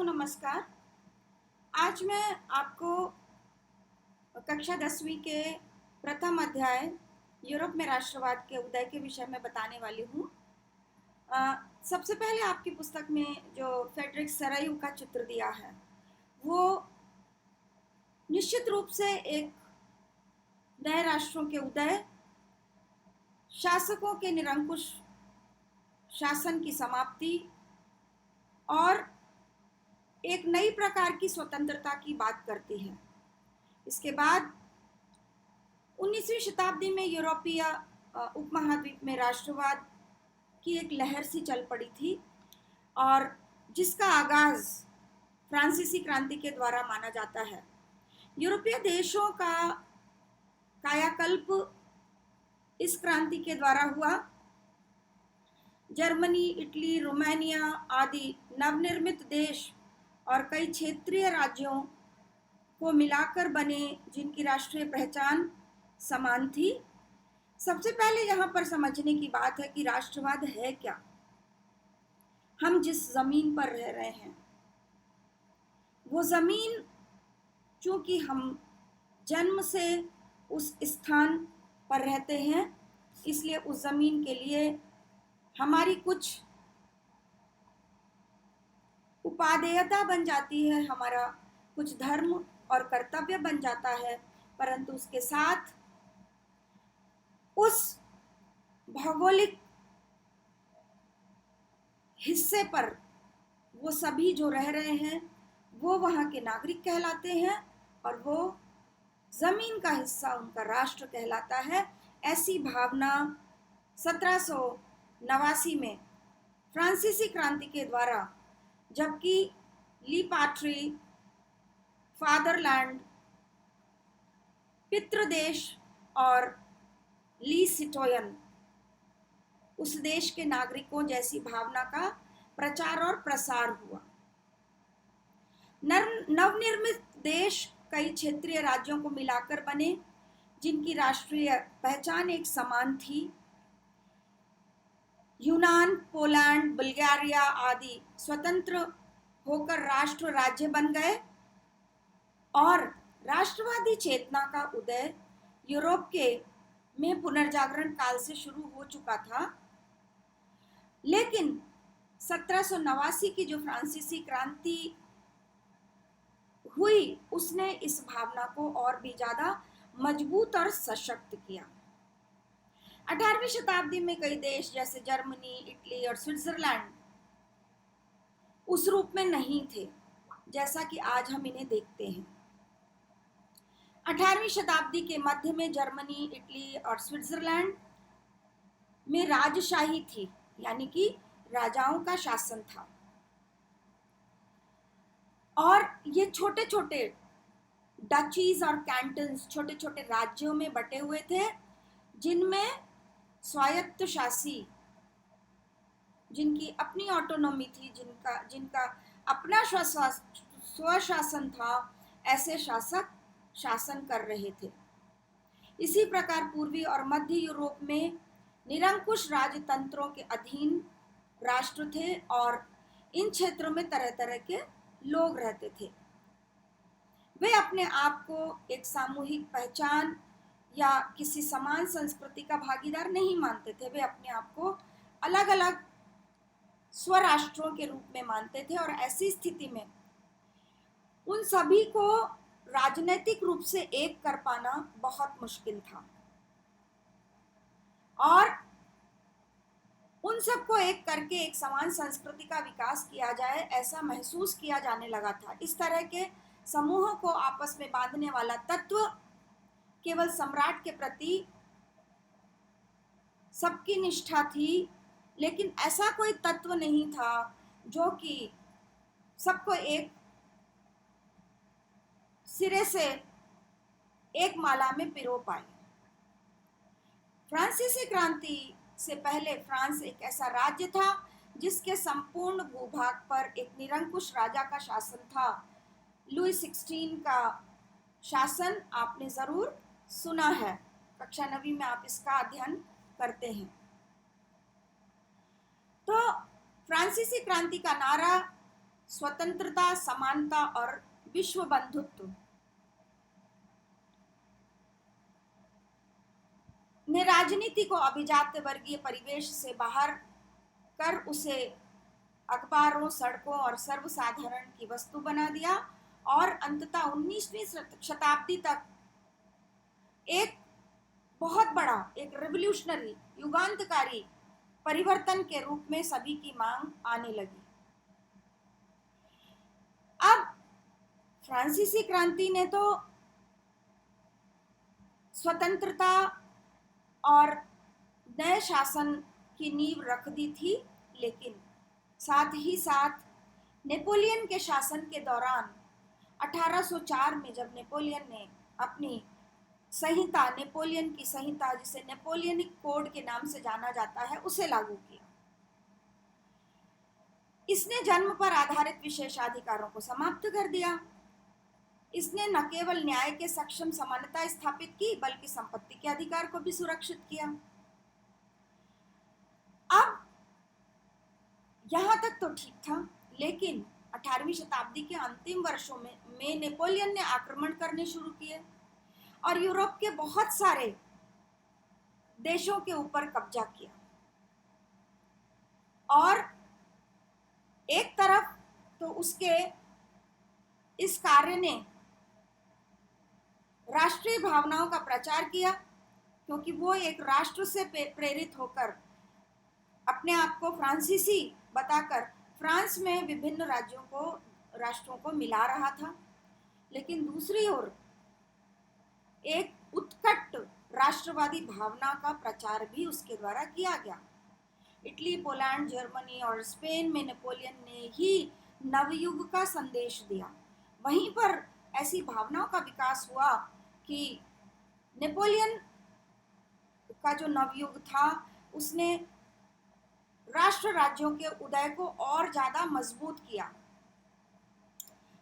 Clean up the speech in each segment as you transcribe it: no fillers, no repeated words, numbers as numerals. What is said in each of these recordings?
को नमस्कार। आज मैं आपको कक्षा 10वीं के प्रथम अध्याय यूरोप में राष्ट्रवाद के उदय के विषय में बताने वाली हूँ। सबसे पहले आपकी पुस्तक में जो फ्रेडरिक सरायू का चित्र दिया है वो निश्चित रूप से एक नए राष्ट्रों के उदय, शासकों के निरंकुश शासन की समाप्ति और एक नई प्रकार की स्वतंत्रता की बात करती है। इसके बाद 19वीं शताब्दी में यूरोपीय उपमहाद्वीप में राष्ट्रवाद की एक लहर सी चल पड़ी थी और जिसका आगाज फ्रांसीसी क्रांति के द्वारा माना जाता है। यूरोपीय देशों का कायाकल्प इस क्रांति के द्वारा हुआ। जर्मनी, इटली, रोमानिया आदि नवनिर्मित देश और कई क्षेत्रीय राज्यों को मिलाकर बने जिनकी राष्ट्रीय पहचान समान थी। सबसे पहले यहाँ पर समझने की बात है कि राष्ट्रवाद है क्या। हम जिस जमीन पर रह रहे हैं वो जमीन, चूंकि हम जन्म से उस स्थान पर रहते हैं, इसलिए उस जमीन के लिए हमारी कुछ उपादेयता बन जाती है, हमारा कुछ धर्म और कर्तव्य बन जाता है। परंतु उसके साथ उस भौगोलिक हिस्से पर वो सभी जो रह रहे हैं वो वहाँ के नागरिक कहलाते हैं और वो जमीन का हिस्सा उनका राष्ट्र कहलाता है। ऐसी भावना 1789 में फ्रांसीसी क्रांति के द्वारा, जबकि ली पाट्री, फादरलैंड, पितृदेश और ली सिटोयन, उस देश के नागरिकों जैसी भावना का प्रचार और प्रसार हुआ। नवनिर्मित देश कई क्षेत्रीय राज्यों को मिलाकर बने जिनकी राष्ट्रीय पहचान एक समान थी। यूनान, पोलैंड, बुल्गारिया आदि स्वतंत्र होकर राष्ट्र राज्य बन गए और राष्ट्रवादी चेतना का उदय यूरोप के में पुनर्जागरण काल से शुरू हो चुका था। लेकिन 1789 की जो फ्रांसीसी क्रांति हुई उसने इस भावना को और भी ज्यादा मजबूत और सशक्त किया। 18वीं शताब्दी में कई देश जैसे जर्मनी, इटली और स्विट्जरलैंड उस रूप में नहीं थे जैसा कि आज हम इन्हें देखते हैं। 18वीं शताब्दी के मध्य में जर्मनी, इटली और स्विट्जरलैंड में राजशाही थी, यानी कि राजाओं का शासन था और ये छोटे छोटे डचीज और कैंटन्स, छोटे छोटे राज्यों में बटे हुए थे जिनमें स्वायत्त शासी, जिनकी अपनी ऑटोनॉमी थी, जिनका अपना स्वशासन था, ऐसे शासक शासन कर रहे थे। इसी प्रकार पूर्वी और मध्य यूरोप में निरंकुश राजतंत्रों के अधीन राष्ट्र थे और इन क्षेत्रों में तरह तरह के लोग रहते थे। वे अपने आप को एक सामूहिक पहचान या किसी समान संस्कृति का भागीदार नहीं मानते थे। वे अपने आप को अलग अलग स्वराष्ट्रों के रूप में मानते थे और ऐसी स्थिति में उन सभी को राजनीतिक रूप से एक कर पाना बहुत मुश्किल था और उन सबको एक करके एक समान संस्कृति का विकास किया जाए, ऐसा महसूस किया जाने लगा था। इस तरह के समूहों को आपस में बांधने वाला तत्व केवल सम्राट के प्रति सबकी निष्ठा थी, लेकिन ऐसा कोई तत्व नहीं था जो कि सबको एक सिरे से एक माला में पिरो पाए। फ्रांसीसी क्रांति से पहले फ्रांस एक ऐसा राज्य था जिसके संपूर्ण भूभाग पर एक निरंकुश राजा का शासन था। लुई 16 का शासन आपने जरूर सुना है, कक्षा 9वीं में आप इसका अध्ययन करते हैं। तो फ्रांसीसी क्रांति का नारा स्वतंत्रता, समानता और विश्व बंधुत्व ने राजनीति को अभिजात्य वर्गीय परिवेश से बाहर कर उसे अखबारों, सड़कों और सर्वसाधारण की वस्तु बना दिया और अंततः 19वीं शताब्दी तक एक बहुत बड़ा, एक रिवोल्यूशनरी, युगांतकारी परिवर्तन के रूप में सभी की मांग आने लगी। अब फ्रांसीसी क्रांति ने तो स्वतंत्रता और नए शासन की नींव रख दी थी, लेकिन साथ ही साथ नेपोलियन के शासन के दौरान 1804 में जब नेपोलियन ने अपनी संहिता, नेपोलियन की संहिता, जिसे नेपोलियनिक कोड के नाम से जाना जाता है, उसे लागू किया। इसने जन्म पर आधारित विशेषाधिकारों को समाप्त कर दिया। इसने न केवल न्याय के सक्षम समानता स्थापित की, बल्कि संपत्ति के अधिकार को भी सुरक्षित किया। अब यहां तक तो ठीक था, लेकिन 18वीं शताब्दी के अंतिम वर्षों में नेपोलियन ने आक्रमण करने शुरू किए और यूरोप के बहुत सारे देशों के ऊपर कब्जा किया। और एक तरफ तो उसके इस कार्य ने राष्ट्रीय भावनाओं का प्रचार किया, क्योंकि वो एक राष्ट्र से प्रेरित होकर अपने आप को फ्रांसीसी बताकर फ्रांस में विभिन्न राष्ट्रों को मिला रहा था। लेकिन दूसरी ओर एक उत्कट राष्ट्रवादी भावना का प्रचार भी उसके द्वारा किया गया। इटली, पोलैंड, जर्मनी और स्पेन में नेपोलियन ने ही नवयुग का संदेश दिया। वहीं पर ऐसी भावनाओं का विकास हुआ कि नेपोलियन का जो नवयुग था, उसने राष्ट्र राज्यों के उदय को और ज्यादा मजबूत किया।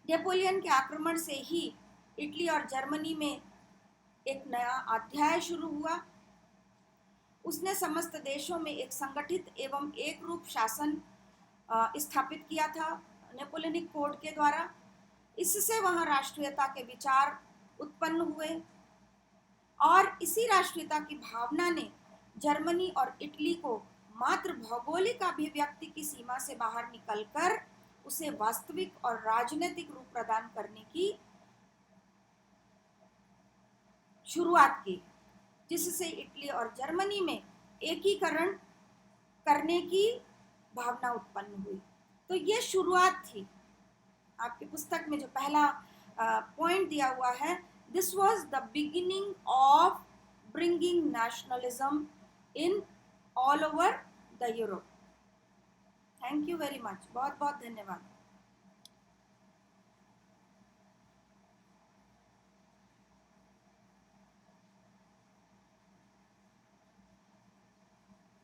नेपोलियन के आक्रमण से ही इटली और जर्मनी में एक नया अध्याय शुरू हुआ। उसने समस्त देशों में एक संगठित एवं एक रूप शासन स्थापित किया था नेपोलियनिक कोड के द्वारा। इससे वहां राष्ट्रीयता के विचार उत्पन्न हुए और इसी राष्ट्रीयता की भावना ने जर्मनी और इटली को मात्र भौगोलिक अभिव्यक्ति की सीमा से बाहर निकलकर उसे वास्तविक और राजनीतिक रूप प्रदान करने की शुरुआत की, जिससे इटली और जर्मनी में एकीकरण करने की भावना उत्पन्न हुई। तो ये शुरुआत थी। आपकी पुस्तक में जो पहला पॉइंट दिया हुआ है, this was the beginning of bringing nationalism in all over the Europe. Thank you very much. बहुत बहुत धन्यवाद।